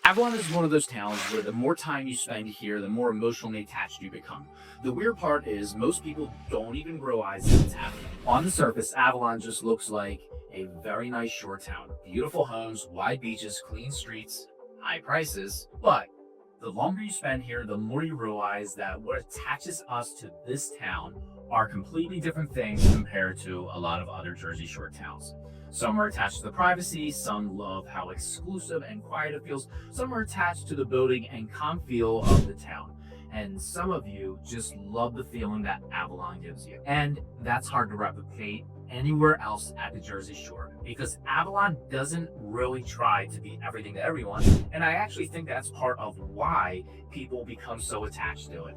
Avalon is one of those towns where the more time you spend here, the more emotionally attached you become. The weird part is most people don't even realize it's happening. On the surface, Avalon just looks like a very nice shore town. Beautiful homes, wide beaches, clean streets, high prices. But the longer you spend here, the more you realize that what attaches us to this town are completely different things compared to a lot of other Jersey Shore towns. Some are attached to the privacy, some love how exclusive and quiet it feels, some are attached to the building and calm feel of the town. And some of you just love the feeling that Avalon gives you. And that's hard to replicate anywhere else at the Jersey Shore because Avalon doesn't really try to be everything to everyone. And I actually think that's part of why people become so attached to it.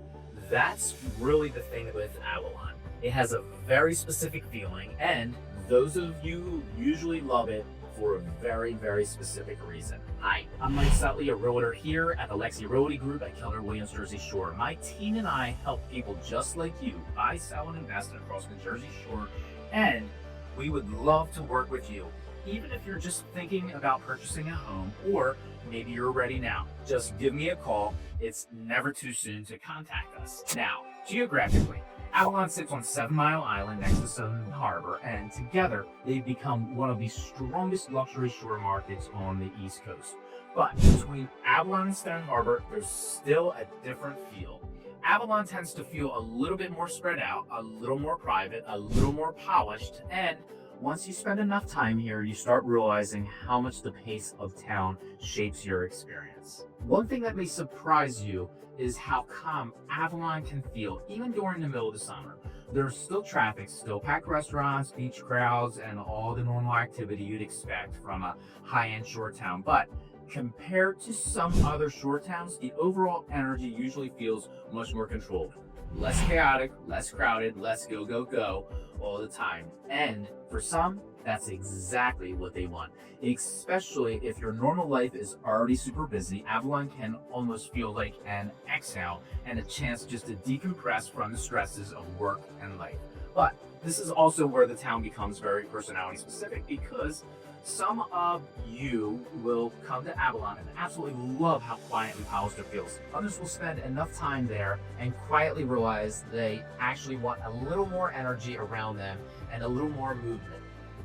That's really the thing with Avalon. It has a very specific feeling, and those of you who usually love it for a very, very specific reason. Hi, I'm Mike Sutley, a realtor here at the Lexi Realty Group at Keller Williams Jersey Shore. My team and I help people just like you buy, sell, and invest across the Jersey Shore, and we would love to work with you. Even if you're just thinking about purchasing a home, or maybe you're ready now, just give me a call. It's never too soon to contact us. Now, geographically, Avalon sits on 7 Mile Island next to Southern Harbor, and together they've become one of the strongest luxury shore markets on the East Coast. But between Avalon and Stone Harbor, there's still a different feel. Avalon tends to feel a little bit more spread out, a little more private, a little more polished, and once you spend enough time here, you start realizing how much the pace of town shapes your experience. One thing that may surprise you is how calm Avalon can feel even during the middle of the summer. There's still traffic, still packed restaurants, beach crowds, and all the normal activity you'd expect from a high-end shore town. But compared to some other shore towns, the overall energy usually feels much more controlled. Less chaotic, less crowded, less go, go, go all the time. And for some, that's exactly what they want. Especially if your normal life is already super busy, Avalon can almost feel like an exhale and a chance just to decompress from the stresses of work and life. But this is also where the town becomes very personality specific because some of you will come to Avalon and absolutely love how quiet and polished it feels. Others will spend enough time there and quietly realize they actually want a little more energy around them and a little more movement.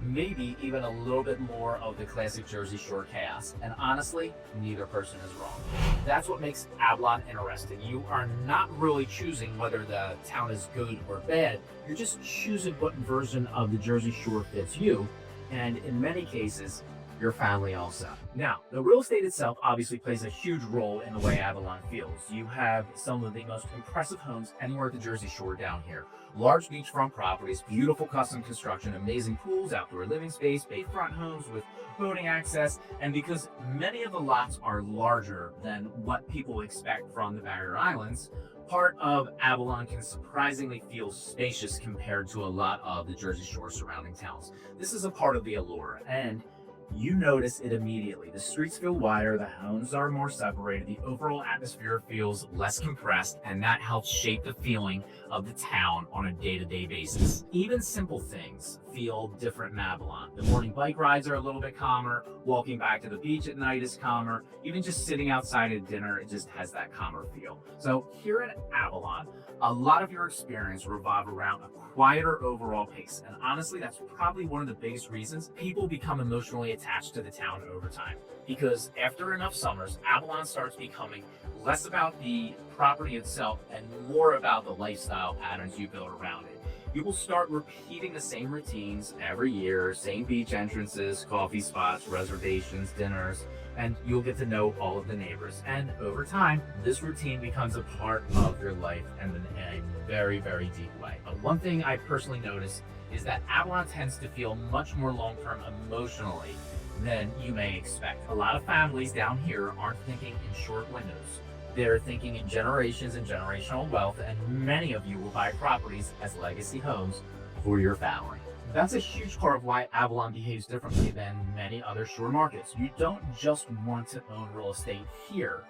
Maybe even a little bit more of the classic Jersey Shore chaos. And honestly, neither person is wrong. That's what makes Avalon interesting. You are not really choosing whether the town is good or bad. You're just choosing what version of the Jersey Shore fits you. And in many cases, your family also. Now, the real estate itself obviously plays a huge role in the way Avalon feels. You have some of the most impressive homes anywhere at the Jersey Shore down here. Large beachfront properties, beautiful custom construction, amazing pools, outdoor living space, bayfront homes with boating access, and because many of the lots are larger than what people expect from the Barrier Islands, part of Avalon can surprisingly feel spacious compared to a lot of the Jersey Shore surrounding towns. This is a part of the allure, and you notice it immediately. The streets feel wider, the homes are more separated, the overall atmosphere feels less compressed, and that helps shape the feeling of the town on a day-to-day basis. Even simple things feel different in Avalon. The morning bike rides are a little bit calmer, walking back to the beach at night is calmer, even just sitting outside at dinner, it just has that calmer feel. So here at Avalon, a lot of your experience revolve around a quieter overall pace. And honestly, that's probably one of the biggest reasons people become emotionally attached to the town over time. Because after enough summers, Avalon starts becoming less about the property itself and more about the lifestyle patterns you build around it. You will start repeating the same routines every year, same beach entrances, coffee spots, reservations, dinners, and you'll get to know all of the neighbors. And over time, this routine becomes a part of your life and in a very, very deep way. But one thing I personally noticed is that Avalon tends to feel much more long-term emotionally than you may expect. A lot of families down here aren't thinking in short windows. They're thinking in generations and generational wealth, and many of you will buy properties as legacy homes for your family. That's a huge part of why Avalon behaves differently than many other shore markets. You don't just want to own real estate here.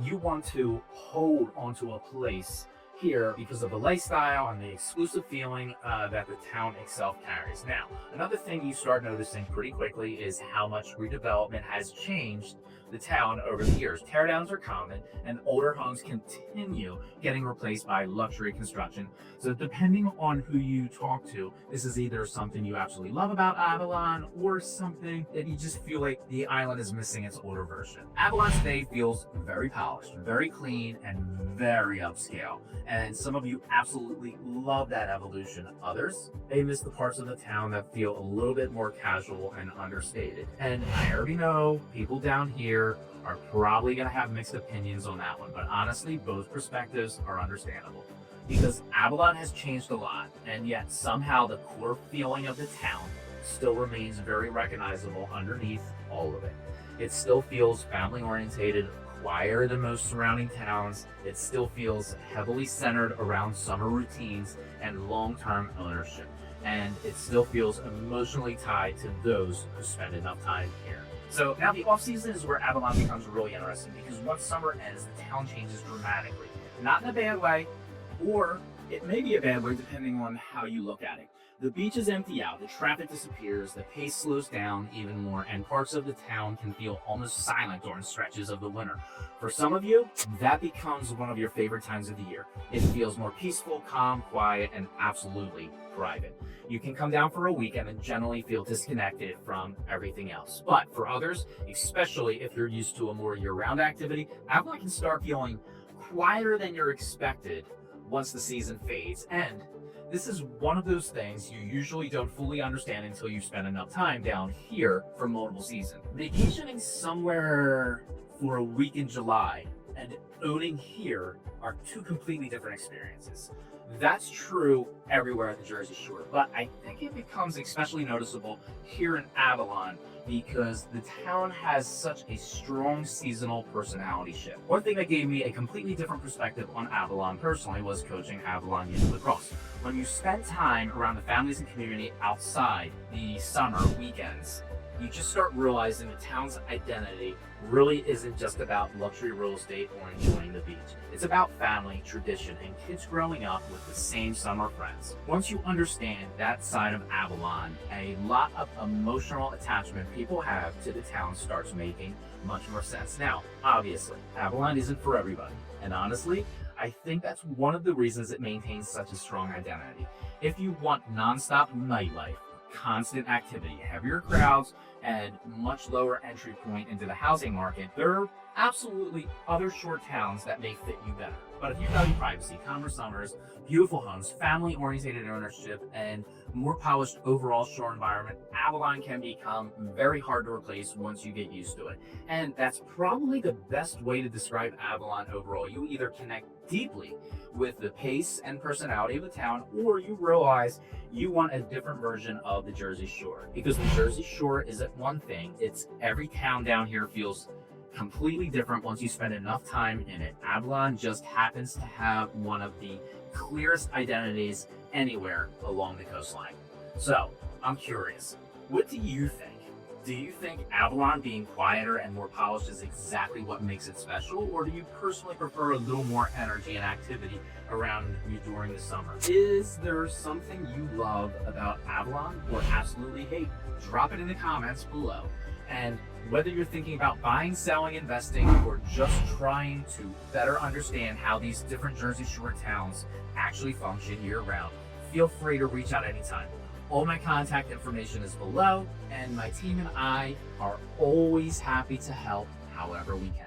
You want to hold onto a place here because of the lifestyle and the exclusive feeling that the town itself carries. Now, another thing you start noticing pretty quickly is how much redevelopment has changed the town over the years. Teardowns are common, and older homes continue getting replaced by luxury construction. So depending on who you talk to, this is either something you absolutely love about Avalon or something that you just feel like the island is missing its older version. Avalon today feels very polished, very clean, and very upscale. And some of you absolutely love that evolution. Others, they miss the parts of the town that feel a little bit more casual and understated. And I already know people down here are probably going to have mixed opinions on that one, but honestly, both perspectives are understandable. Because Avalon has changed a lot, and yet somehow the core feeling of the town still remains very recognizable underneath all of it. It still feels family orientated, quieter than most surrounding towns. It still feels heavily centered around summer routines and long-term ownership. And it still feels emotionally tied to those who spend enough time here. So now the off-season is where Avalon becomes really interesting, because once summer ends, the town changes dramatically. Not in a bad way, or it may be a bad way depending on how you look at it. The beaches empty out, the traffic disappears, the pace slows down even more, and parts of the town can feel almost silent during stretches of the winter. For some of you, that becomes one of your favorite times of the year. It feels more peaceful, calm, quiet, and absolutely private. You can come down for a weekend and generally feel disconnected from everything else. But for others, especially if you're used to a more year-round activity, Avalon can start feeling quieter than you're expected once the season fades. And this is one of those things you usually don't fully understand until you spend enough time down here for multiple seasons. Vacationing somewhere for a week in July and owning here are two completely different experiences. That's true everywhere at the Jersey Shore, but I think it becomes especially noticeable here in Avalon because the town has such a strong seasonal personality shift. One thing that gave me a completely different perspective on Avalon personally was coaching Avalon Youth Lacrosse. When you spend time around the families and community outside the summer weekends, you just start realizing the town's identity really isn't just about luxury real estate or enjoying the beach. It's about family, tradition, and kids growing up with the same summer friends. Once you understand that side of Avalon, a lot of emotional attachment people have to the town starts making much more sense. Now, obviously, Avalon isn't for everybody. And honestly, I think that's one of the reasons it maintains such a strong identity. If you want nonstop nightlife, constant activity, heavier crowds, and much lower entry point into the housing market, there are absolutely other shore towns that may fit you better. But if you value privacy, calmer summers, beautiful homes, family-oriented ownership, and more polished overall shore environment, Avalon can become very hard to replace once you get used to it. And that's probably the best way to describe Avalon overall. You either connect deeply with the pace and personality of the town, or you realize you want a different version of the Jersey Shore. Because the Jersey Shore isn't one thing, it's every town down here feels completely different once you spend enough time in it. Avalon just happens to have one of the clearest identities anywhere along the coastline. So, I'm curious, what do you think? Do you think Avalon being quieter and more polished is exactly what makes it special, or do you personally prefer a little more energy and activity around you during the summer? Is there something you love about Avalon or absolutely hate? Drop it in the comments below. And whether you're thinking about buying, selling, investing, or just trying to better understand how these different Jersey Shore towns actually function year-round, feel free to reach out anytime. All my contact information is below, and my team and I are always happy to help however we can.